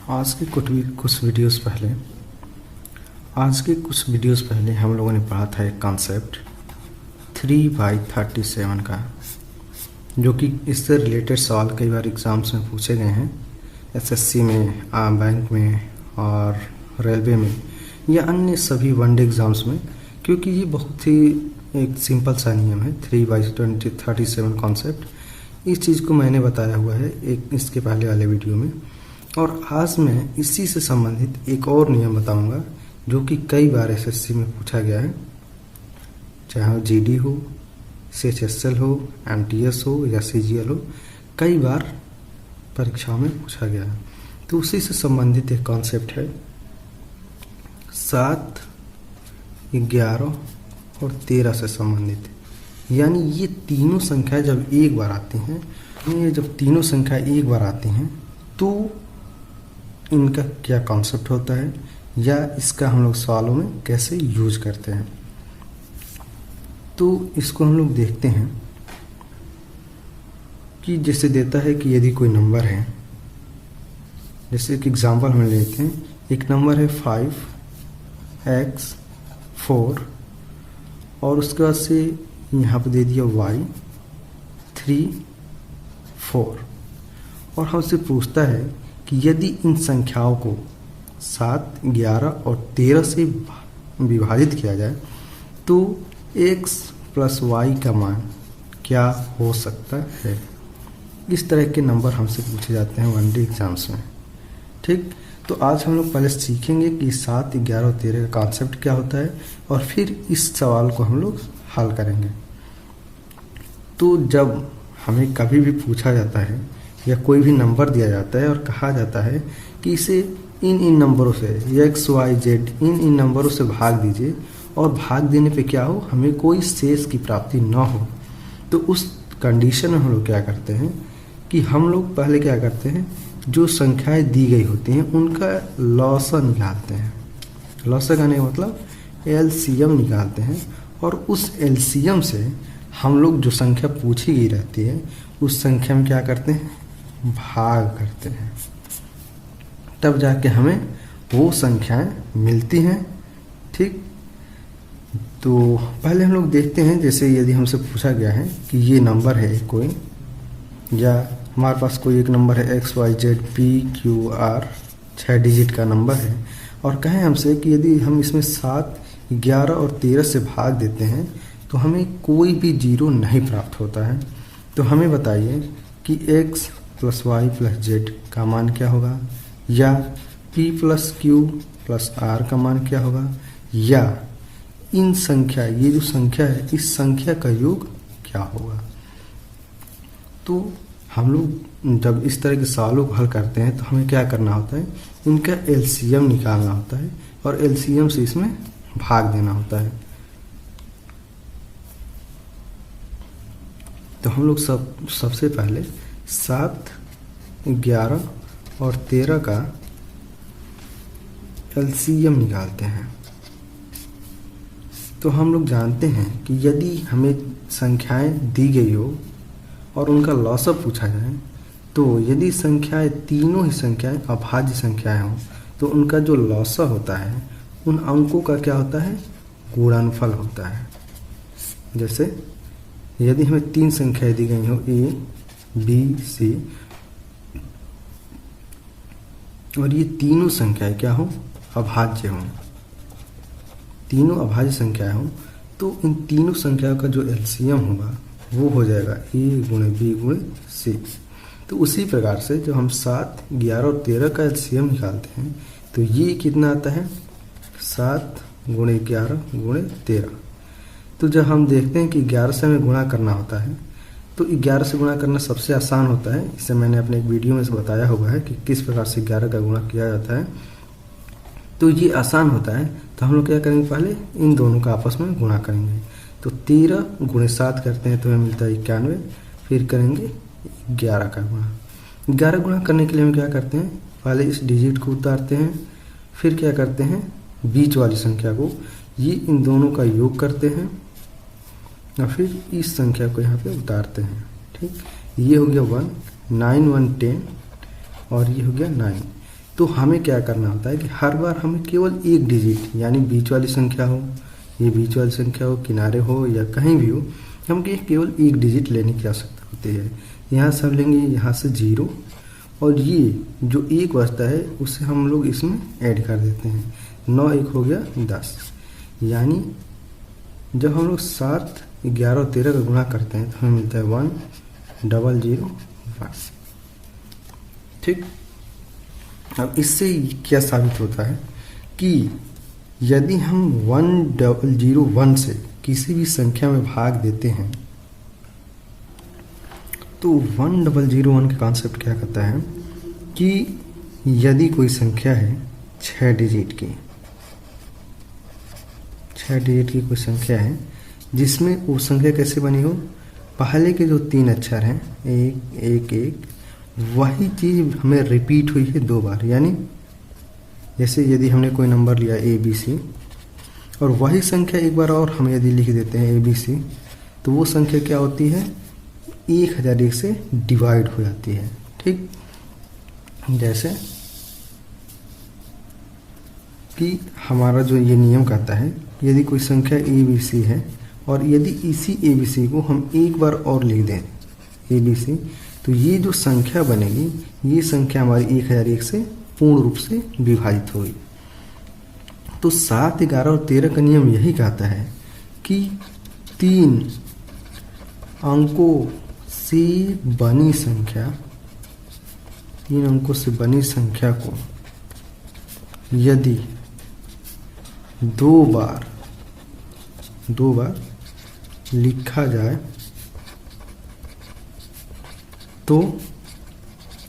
आज के कुछ वीडियोस पहले हम लोगों ने पढ़ा था एक कॉन्सेप्ट 3/37 का, जो कि इससे रिलेटेड सवाल कई बार एग्ज़ाम्स में पूछे गए हैं, एसएससी में, बैंक में और रेलवे में या अन्य सभी वनडे एग्ज़ाम्स में, क्योंकि ये बहुत ही एक सिंपल सा नियम है 3/37 कॉन्सेप्ट। इस चीज़ को मैंने बताया हुआ है एक इसके पहले वाले वीडियो में, और आज मैं इसी से संबंधित एक और नियम बताऊंगा जो कि कई बार एसएससी में पूछा गया है, चाहे जीडी हो, सीएचएसएल हो, एमटीएस हो या सीजीएल हो, कई बार परीक्षाओं में पूछा गया है। तो उसी से संबंधित एक कॉन्सेप्ट है 7, 11 और 13 से संबंधित। यानी ये तीनों संख्या जब एक बार आती हैं, जब तीनों संख्या एक बार आती हैं तो इनका क्या कॉन्सेप्ट होता है या इसका हम लोग सवालों में कैसे यूज करते हैं, तो इसको हम लोग देखते हैं कि जैसे देता है कि यदि कोई नंबर है, जैसे एक एग्जांपल हम लेते हैं, एक नंबर है 5x4 और उसके बाद से यहाँ पर दे दिया y 3, 4 और हमसे पूछता है कि यदि इन संख्याओं को 7, 11 और 13 से विभाजित किया जाए तो x + y का मान क्या हो सकता है। इस तरह के नंबर हमसे पूछे जाते हैं वनडे एग्जाम्स में। ठीक, तो आज हम लोग पहले सीखेंगे कि 7, 11 और 13 का कॉन्सेप्ट क्या होता है और फिर इस सवाल को हम लोग हल करेंगे। तो जब हमें कभी भी पूछा जाता है या कोई भी नंबर दिया जाता है और कहा जाता है कि इसे इन नंबरों से x, y, z इन नंबरों से भाग दीजिए और भाग देने पे क्या हो, हमें कोई शेष की प्राप्ति न हो, तो उस कंडीशन में हम लोग क्या करते हैं कि हम लोग पहले क्या करते हैं, जो संख्याएं दी गई होती हैं उनका लॉसा निकालते हैं। लॉसा का नहीं मतलब एलसीएम निकालते हैं और उस एलसीएम से हम लोग जो संख्या पूछी गई रहती है उस संख्या में क्या करते हैं, भाग करते हैं, तब जाके हमें वो संख्याएं मिलती हैं। ठीक, तो पहले हम लोग देखते हैं, जैसे यदि हमसे पूछा गया है कि ये नंबर है कोई, या हमारे पास कोई एक नंबर है x, y, z, p, q, r 6 digit का नंबर है और कहें हमसे कि यदि हम इसमें 7, 11 और 13 से भाग देते हैं तो हमें कोई भी जीरो नहीं प्राप्त होता है। तो हमें बताइए कि x + y + z का मान क्या होगा, या p + q + r का मान क्या होगा, या इन संख्या, ये जो संख्या है इस संख्या का योग क्या होगा। तो हम लोग जब इस तरह के सवालों को हल करते हैं तो हमें क्या करना होता है, इनका एलसीएम निकालना होता है और एलसीएम से इसमें भाग देना होता है। तो हम लोग सबसे पहले 7, 11 और 13 का एलसीएम निकालते हैं। तो हम लोग जानते हैं कि यदि हमें संख्याएं दी गई हो और उनका लॉसा पूछा जाए, तो यदि संख्याएं तीनों ही संख्याएं अभाज्य संख्याएं हों तो उनका जो लॉसा होता है उन अंकों का क्या होता है, गुणनफल होता है। जैसे यदि हमें 3 संख्याएं दी गई हो a, b, c और ये तीनों संख्याएं क्या हो, अभाज्य हों, तीनों अभाज्य संख्याएं हों, तो इन तीनों संख्याओं का जो एलसीएम होगा वो हो जाएगा a × b × c। तो उसी प्रकार से जब हम 7, 11 और 13 का एलसीएम निकालते हैं तो ये कितना आता है, 7 × 11 × 13। तो जब हम देखते हैं कि 11 से हमें गुणा करना होता है, तो 11 से गुणा करना सबसे आसान होता है। इसे मैंने अपने एक वीडियो में बताया हुआ है कि किस प्रकार से 11 का गुणा किया जाता है। तो ये आसान होता है, तो हम लोग क्या करेंगे, पहले इन दोनों का आपस में गुणा करेंगे। तो 13 × 7 करते हैं तो हमें मिलता है 91, फिर करेंगे 11 का गुणा। 11 गुणा करने के लिए हम क्या करते हैं, पहले इस डिजिट को उतारते हैं, फिर क्या करते हैं, बीच वाली संख्या को, ये इन दोनों का योग करते हैं और फिर इस संख्या को यहाँ पे उतारते हैं। ठीक, ये हो गया 1, 9 1 10 और ये हो गया 9। तो हमें क्या करना होता है कि हर बार हमें केवल एक डिजिट, यानी बीच वाली संख्या हो, ये बीच वाली संख्या हो, किनारे हो या कहीं भी हो, हम केवल एक डिजिट लेने की आवश्यकता होती है। यहाँ से हम लेंगे यहाँ से 0, और ये जो एक बचता है उसे हम लोग इसमें ऐड कर देते हैं। 9 1 हो गया 10, यानी जब हम लोग 7 11 और 13 का गुणा करते हैं तो हमें मिलता है 1001। ठीक। अब इससे क्या साबित होता है कि यदि हम 1001 से किसी भी संख्या में भाग देते हैं तो 1001 का कॉन्सेप्ट क्या कहता है कि यदि कोई संख्या है 6 डिजिट की, 6 डिजिट की कोई संख्या है जिसमें वो संख्या कैसे बनी हो, पहले के जो 3 अक्षर हैं 1 1 1, वही चीज़ हमें रिपीट हुई है 2 बार। यानी जैसे यदि हमने कोई नंबर लिया ABC और वही संख्या एक बार और हम यदि लिख देते हैं ABC, तो वो संख्या क्या होती है, 1001 से डिवाइड हो जाती है। ठीक। जैसे कि हमारा जो ये नियम कहता है, यदि कोई संख्या ABC है और यदि इसी ABC को हम एक बार और लिख दें ABC, तो ये जो संख्या बनेगी, ये संख्या हमारी 1001 से पूर्ण रूप से विभाजित होगी। तो 7 11 और 13 का नियम यही कहता है कि 3 अंकों से बनी संख्या, 3 अंकों से बनी संख्या को यदि 2 बार लिखा जाए तो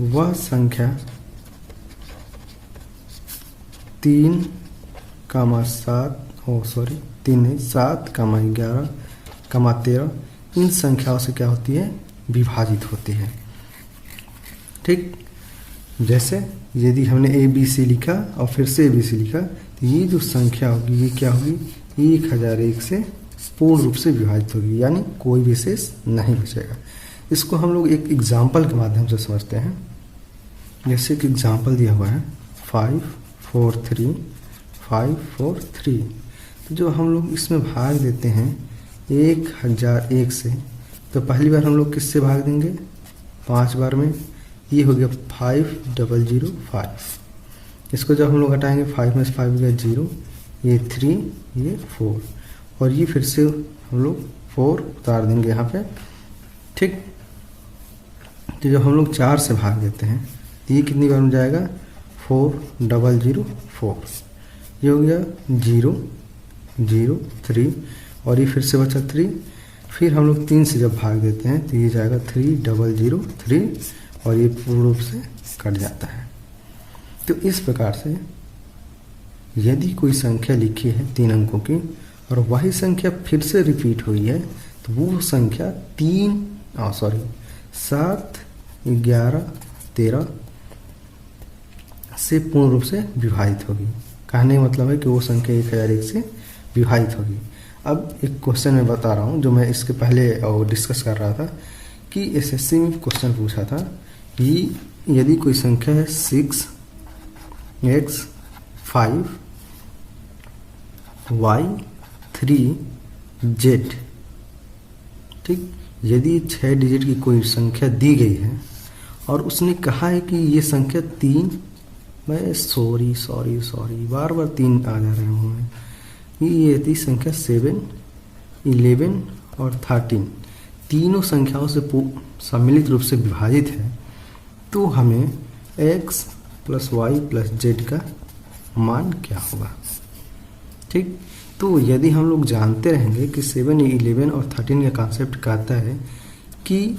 वह संख्या 3 7 11 13 इन संख्याओं से क्या होती है, विभाजित होती है। ठीक। जैसे यदि हमने ABC लिखा और फिर से ABC लिखा, तो ये जो संख्या होगी ये क्या होगी, 1001 से पूर्ण रूप से विभाजित होगी, यानी कोई विशेष नहीं बचेगा। इसको हम लोग एक एग्जाम्पल के माध्यम से समझते हैं। जैसे कि एग्जाम्पल दिया हुआ है 5 4 3 5 4 3, तो जो हम लोग इसमें भाग देते हैं 1001 से, तो पहली बार हम लोग किससे भाग देंगे, 5 बार में, ये हो गया 5005। इसको जब हम लोग हटाएंगे 5 में से 5 हो गया 0, ये 3, ये 4, और ये फिर से हम लोग 4 उतार देंगे यहाँ पे। ठीक। तो जब हम लोग 4 से भाग देते हैं तो ये कितनी बार में जाएगा, 4004, ये हो गया 0 0 3, और ये फिर से बचा 3। फिर हम लोग 3 से जब भाग देते हैं तो ये जाएगा 3003, और ये पूर्ण रूप से कट जाता है। तो इस प्रकार से यदि कोई संख्या लिखी है 3 अंकों की और वही संख्या फिर से रिपीट हुई है, तो वो संख्या 7 11 13 से पूर्ण रूप से विभाजित होगी। कहने का मतलब है कि वो संख्या 1001 से विभाजित होगी। अब एक क्वेश्चन मैं बता रहा हूँ जो मैं इसके पहले डिस्कस कर रहा था कि SSC में क्वेश्चन पूछा था कि यदि कोई संख्या है 6 x 5 y 3 z, ठीक, यदि 6 डिजिट की कोई संख्या दी गई है और उसने कहा है कि ये संख्या 3, मैं सॉरी बार 3 आ जा रहे हूँ, ये थी संख्या 7 11 और 13 तीनों संख्याओं से सम्मिलित रूप से विभाजित है, तो हमें x plus Y plus Z का मान क्या होगा। ठीक। तो यदि हम लोग जानते रहेंगे कि 7 11 और 13 का कॉन्सेप्ट कहता है कि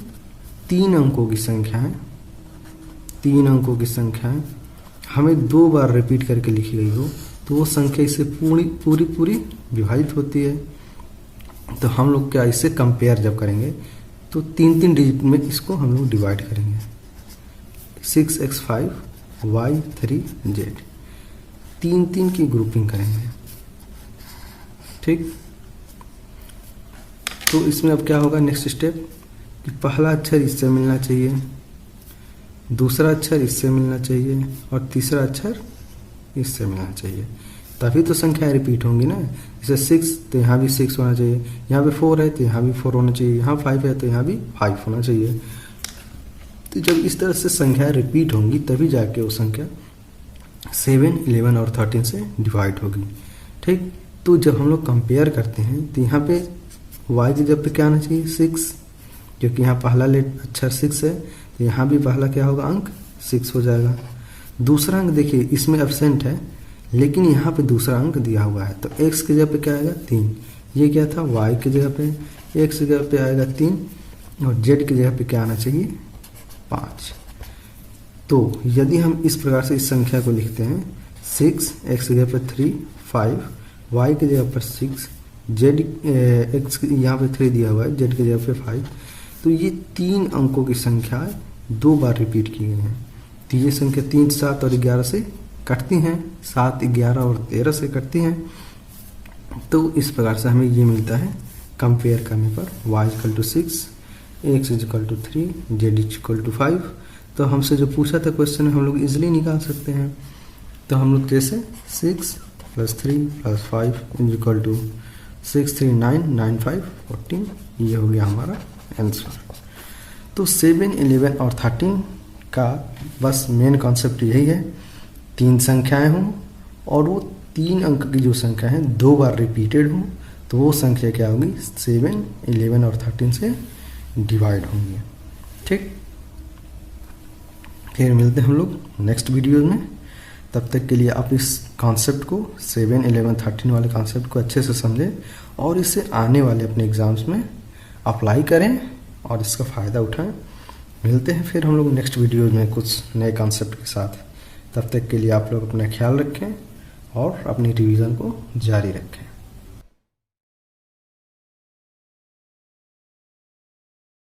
3 अंकों की संख्याएं हमें 2 बार रिपीट करके लिखी गई हो, तो वो संख्या इससे पूरी विभाजित होती है। तो हम लोग क्या इससे कंपेयर जब करेंगे तो 3 डिजिट में इसको हम लोग डिवाइड करेंगे, 6x 5 y 3 z, 3 की ग्रुपिंग करेंगे। ठीक। तो इसमें अब क्या होगा, नेक्स्ट स्टेप कि पहला अक्षर इससे मिलना चाहिए, दूसरा अक्षर इससे मिलना चाहिए और तीसरा अक्षर इससे मिलना चाहिए, तभी तो संख्या रिपीट होंगी ना। जैसे 6 तो यहाँ भी 6 होना चाहिए, यहाँ पे 4 है तो यहाँ भी 4 होना चाहिए, यहाँ 5 है तो यहाँ भी 5 होना चाहिए। तो जब इस तरह से संख्या रिपीट होंगी तभी जाके वो संख्या 7, 11 और 13 से डिवाइड होगी। ठीक, तो जब हम लोग कंपेयर करते हैं तो यहाँ पे y की जगह पे क्या आना चाहिए 6, क्योंकि यहाँ पहला अक्षर 6 है तो यहाँ भी पहला क्या होगा अंक 6 हो जाएगा। दूसरा अंक देखिए इसमें एब्सेंट है लेकिन यहाँ पे दूसरा अंक दिया हुआ है, तो x की जगह पे क्या आएगा 3, ये क्या था y की जगह पे, x की जगह पे आएगा 3 और z की जगह पे क्या आना चाहिए 5। तो यदि हम इस प्रकार से इस संख्या को लिखते हैं 6, x की जगह पे 3, 5, y की जगह पर 6, z x यहाँ पे 3 दिया हुआ है, z की जगह पे 5, तो ये 3 अंकों की संख्या 2 बार रिपीट की गई हैं। तो ये संख्या 3, 7 और 11 से कटती हैं, 7, 11 और 13 से कटती हैं। तो इस प्रकार से हमें ये मिलता है कंपेयर करने पर y = 6, x = 3, z = 5। तो हमसे जो पूछा था क्वेश्चन हम लोग इजीली निकाल सकते हैं। तो हम लोग जैसे 6 + 3 + 5 = 6, 3, 9, 9, 5, 14, ये हो गया हमारा आंसर। तो 7, 11 और 13 का बस मेन कॉन्सेप्ट यही है, 3 संख्याएं हों और वो 3 अंक की जो संख्या है 2 बार रिपीटेड हों, तो वो संख्या क्या होगी 7, 11 और 13 से डिवाइड होंगी। ठीक, फिर मिलते हैं हम लोग नेक्स्ट वीडियो में। तब तक के लिए आप इस कॉन्सेप्ट को 7, 11, 13 वाले कॉन्सेप्ट को अच्छे से समझें और इसे आने वाले अपने एग्ज़ाम्स में अप्लाई करें और इसका फ़ायदा उठाएं। मिलते हैं फिर हम लोग नेक्स्ट वीडियो में कुछ नए कॉन्सेप्ट के साथ। तब तक के लिए आप लोग अपना ख्याल रखें और अपनी रिवीजन को जारी रखें।